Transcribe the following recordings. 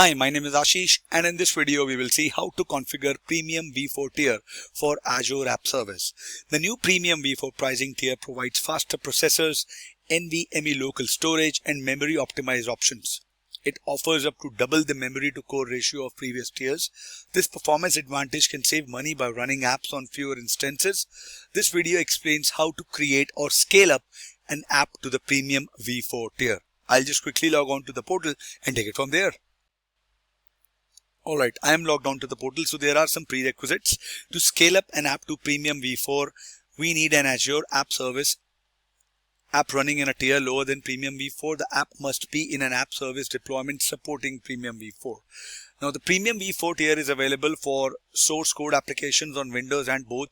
Hi, my name is Ashish, and in this video we will see how to configure Premium V4 tier for Azure App Service. The new Premium V4 pricing tier provides faster processors, NVMe local storage, and memory optimized options. It offers up to double the memory to core ratio of previous tiers. This performance advantage can save money by running apps on fewer instances. This video explains how to create or scale up an app to the Premium V4 tier. I'll just quickly log on to the portal and take it from there. Alright, I am logged on to the portal. So there are some prerequisites. To scale up an app to Premium V4, we need an Azure App Service app running in a tier lower than Premium V4. The app must be in an app service deployment supporting Premium V4. Now the Premium V4 tier is available for source code applications on Windows and both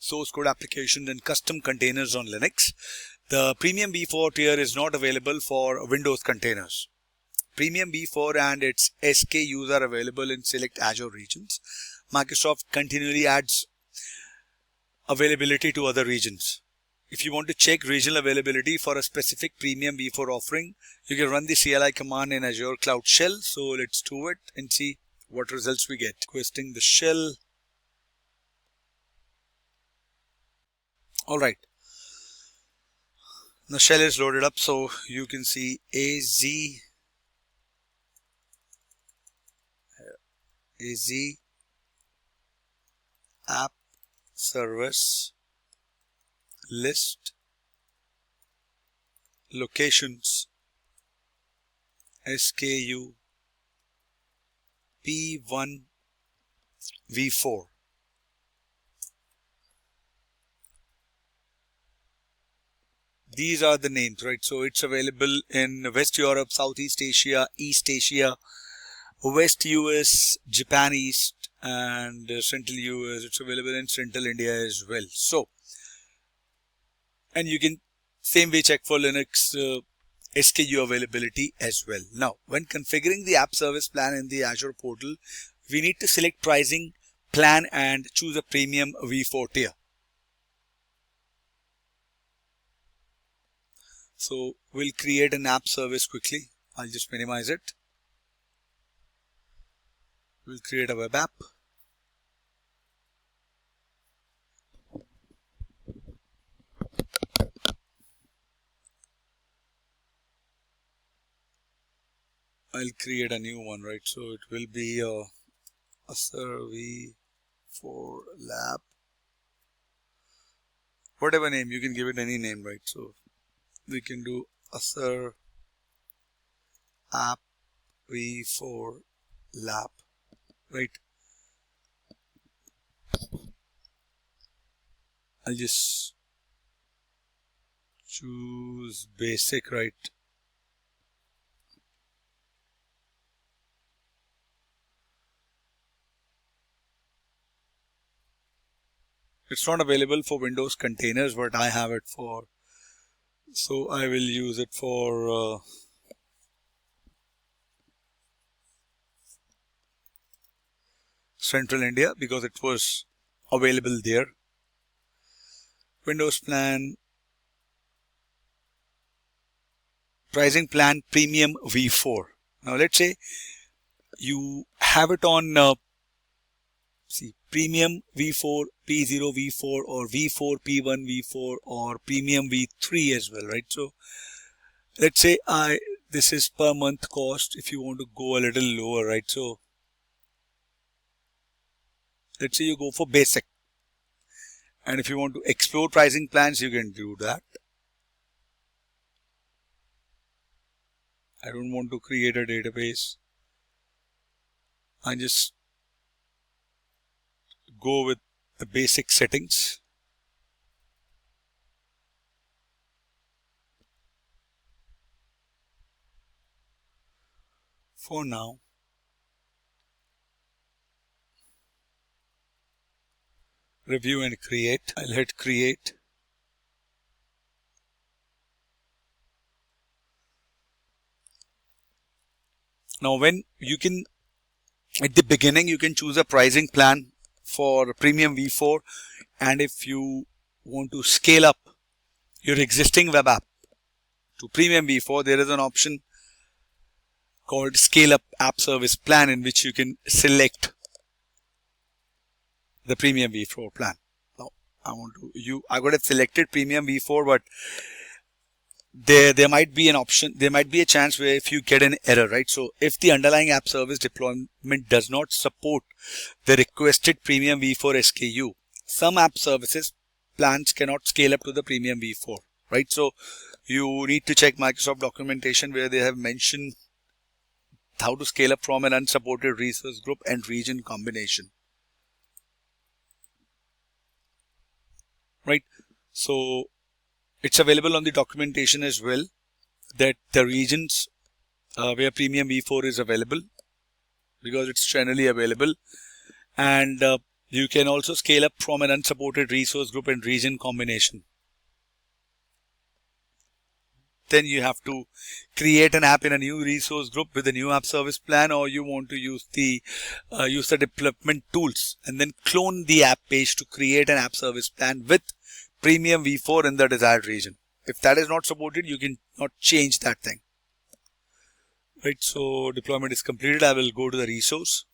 source code applications and custom containers on Linux. The Premium V4 tier is not available for Windows containers. Premium V4 and its SKUs are available in select Azure regions. Microsoft continually adds availability to other regions. If you want to check regional availability for a specific Premium V4 offering, you can run the CLI command in Azure Cloud Shell. So let's do it and see what results we get. Requesting the shell. Alright. The shell is loaded up, so you can see AZ app service list locations SKU P1 V4. These are the names, right? So it's available in West Europe, Southeast Asia, East Asia, West US, Japan East, and Central US. It's available in Central India as well. So, and you can same way check for Linux SKU availability as well. Now, when configuring the app service plan in the Azure portal, we need to select pricing plan and choose a Premium V4 tier. So we'll create an app service quickly. I'll just minimize it. We'll create a web app. I'll create a new one, right? So it will be ASAR V4 Lab. Whatever name, you can give it any name, right? So we can do ASAR App V4 Lab, right? I'll just choose basic, right? It's not available for Windows containers, but I have it for, so I will use it for Central India because it was available there. Windows plan, pricing plan Premium V4. Now let's say you have it on Premium V4, P0 V4 or V4 P1 V4 or Premium V3 as well, right? So let's say this is per month cost if you want to go a little lower, right? So let's say you go for basic, and if you want to explore pricing plans, you can do that. I don't want to create a database. I just go with the basic settings. For now, review and create. I'll hit create. Now when you can, at the beginning, you can choose a pricing plan for Premium V4, and if you want to scale up your existing web app to Premium V4, there is an option called Scale Up App Service Plan, in which you can select the Premium V4 plan. Now I got it selected Premium V4, but there might be an option, there might be a chance where if you get an error, right? So if the underlying app service deployment does not support the requested Premium V4 SKU, some app services plans cannot scale up to the Premium V4, right? So you need to check Microsoft documentation where they have mentioned how to scale up from an unsupported resource group and region combination, right? So it's available on the documentation as well, that the regions where Premium V4 is available, because it's generally available, and you can also scale up from an unsupported resource group and region combination. Then you have to create an app in a new resource group with a new app service plan, or you want to use the development tools and then clone the app page to create an app service plan with Premium V4 in the desired region. If that is not supported, you can not change that thing, right? So deployment is completed. I will go to the resource.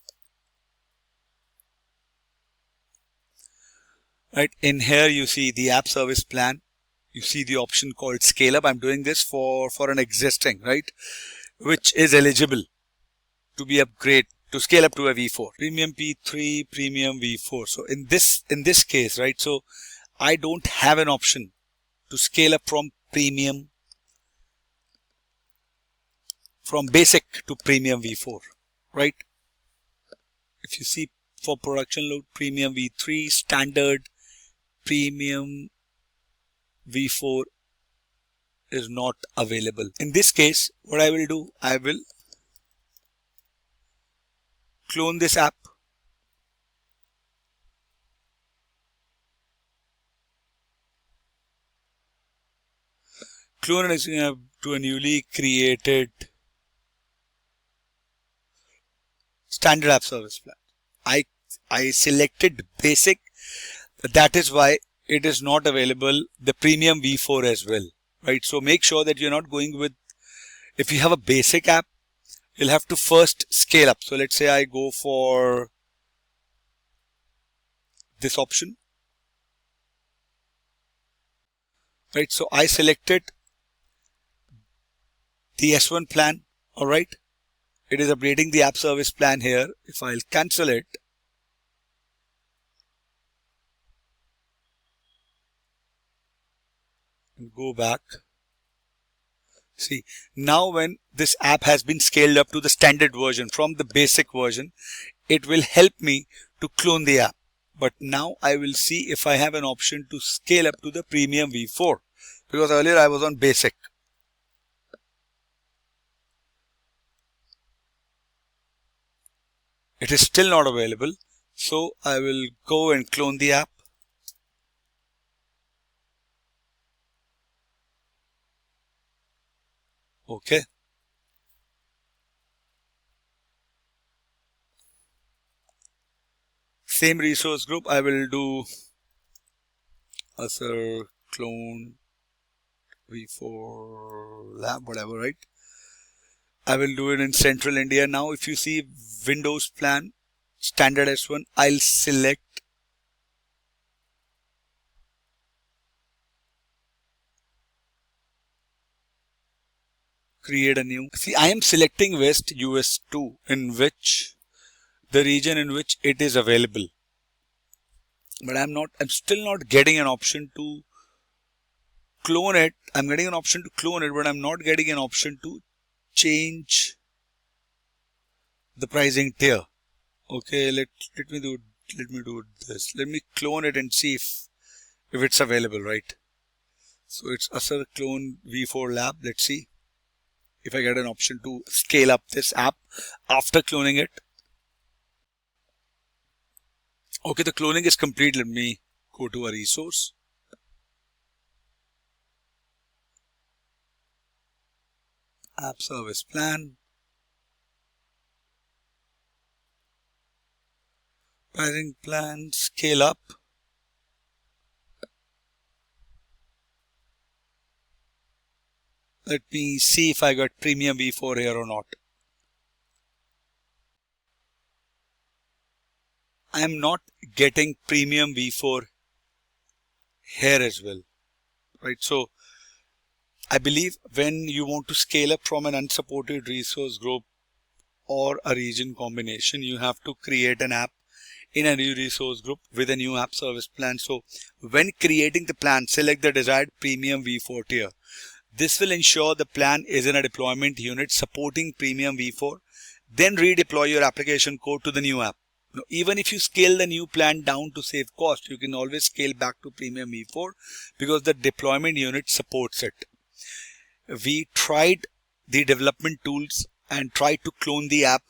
Right, in here you see the app service plan. You see the option called scale up. I'm doing this for an existing, right, which is eligible to be upgrade to scale up to a V4, Premium P3, Premium V4. So in this case, right, so I don't have an option to scale up from Premium, from basic to Premium V4, right? If you see for production load, Premium V3, standard, Premium V4 is not available. In this case, what I will do, I will clone this app, clone it to a newly created standard app service plan. I selected basic, that is why it is not available the Premium V4 as well, right? So make sure that you're not going with, if you have a basic app, you'll have to first scale up. So let's say I go for this option, right? So I selected the S1 plan, all right? It is updating the app service plan here. If I'll cancel it, and go back, see, now when this app has been scaled up to the standard version from the basic version, it will help me to clone the app. But now I will see if I have an option to scale up to the Premium V4, because earlier I was on basic. It is still not available. So I will go and clone the app. Okay. Same resource group, I will do ASAR clone V4 lab, whatever, right? I will do it in Central India. Now, if you see Windows plan, standard S1, I'll select create a new. See, I am selecting West US 2, in which the region in which it is available. But I'm still not getting an option to clone it. I'm getting an option to clone it, but I'm not getting an option to change the pricing tier. Okay, let me do this. Let me clone it and see if it's available, right? So it's ASAR clone V4 lab. Let's see if I get an option to scale up this app after cloning it. Okay, the cloning is complete. Let me go to a resource. App service plan. Pricing plan, scale up. Let me see if I got Premium V4 here or not. I am not getting premium v4 here as well, right? So I believe when you want to scale up from an unsupported resource group or a region combination, you have to create an app in a new resource group with a new app service plan. So when creating the plan, select the desired premium v4 tier. This will ensure the plan is in a deployment unit supporting premium v4. Then redeploy your application code to the new app. Now, even if you scale the new plan down to save cost, you can always scale back to premium v4 because the deployment unit supports it. We tried the development tools and tried to clone the app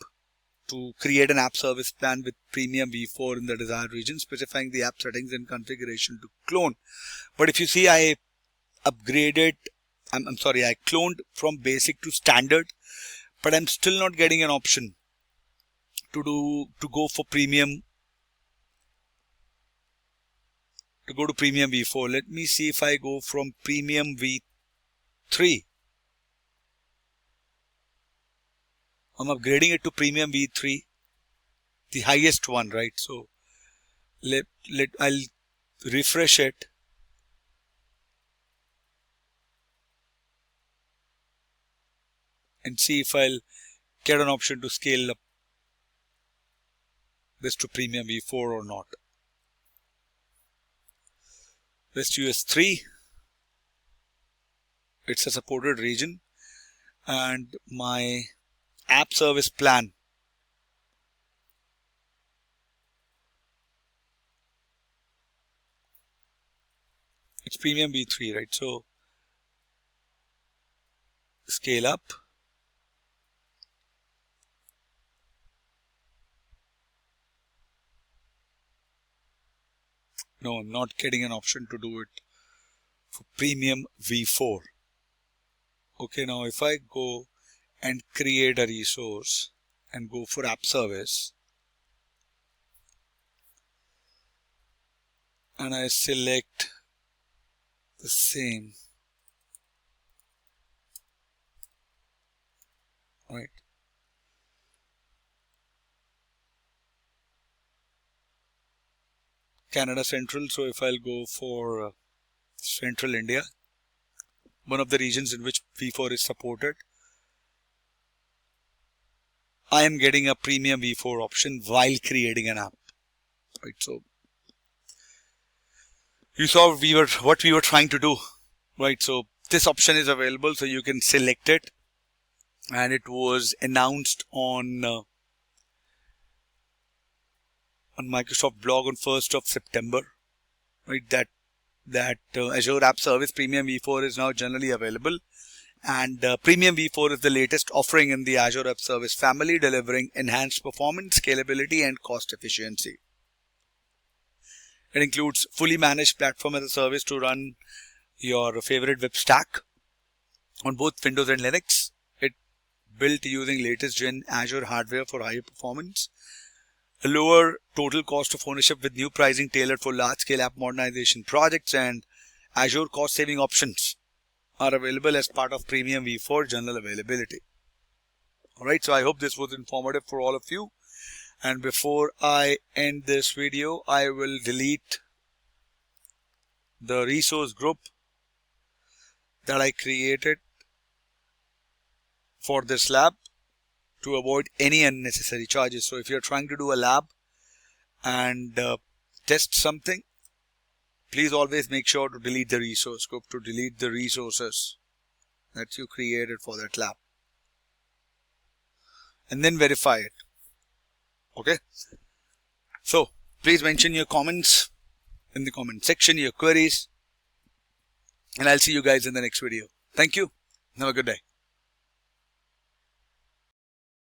to create an app service plan with premium v4 in the desired region, specifying the app settings and configuration to clone. But if you see, I upgraded, I cloned from basic to standard, but I'm still not getting an option to go for premium, to go to premium v4. Let me see if I go from premium v3. I'm upgrading it to premium v3, the highest one, right? So I'll refresh it. And see if I'll get an option to scale up this to premium v4 or not. West US 3. It's a supported region. And my app service plan, it's premium v3, right? So scale up. No, I'm not getting an option to do it for premium v4. Okay, now if I go and create a resource and go for app service and I select the same, right? Canada Central. So if I'll go for Central India, one of the regions in which v4 is supported, I am getting a premium v4 option while creating an app, right? So you saw what we were trying to do, right? So this option is available, so you can select it, and it was announced on Microsoft blog on 1st of September, right? That Azure App Service Premium v4 is now generally available. And Premium v4 is the latest offering in the Azure App Service family, delivering enhanced performance, scalability, and cost efficiency. It includes fully managed platform as a service to run your favorite web stack on both Windows and Linux. It built using latest gen Azure hardware for higher performance. A lower total cost of ownership with new pricing tailored for large-scale app modernization projects, and Azure cost-saving options are available as part of Premium v4 general availability. Alright, so I hope this was informative for all of you. And before I end this video, I will delete the resource group that I created for this lab to avoid any unnecessary charges. So if you're trying to do a lab and test something, please always make sure to delete the resource group, to delete the resources that you created for that lab, and then verify it. Okay. So please mention your comments in the comment section, your queries, and I'll see you guys in the next video. Thank you. Have a good day.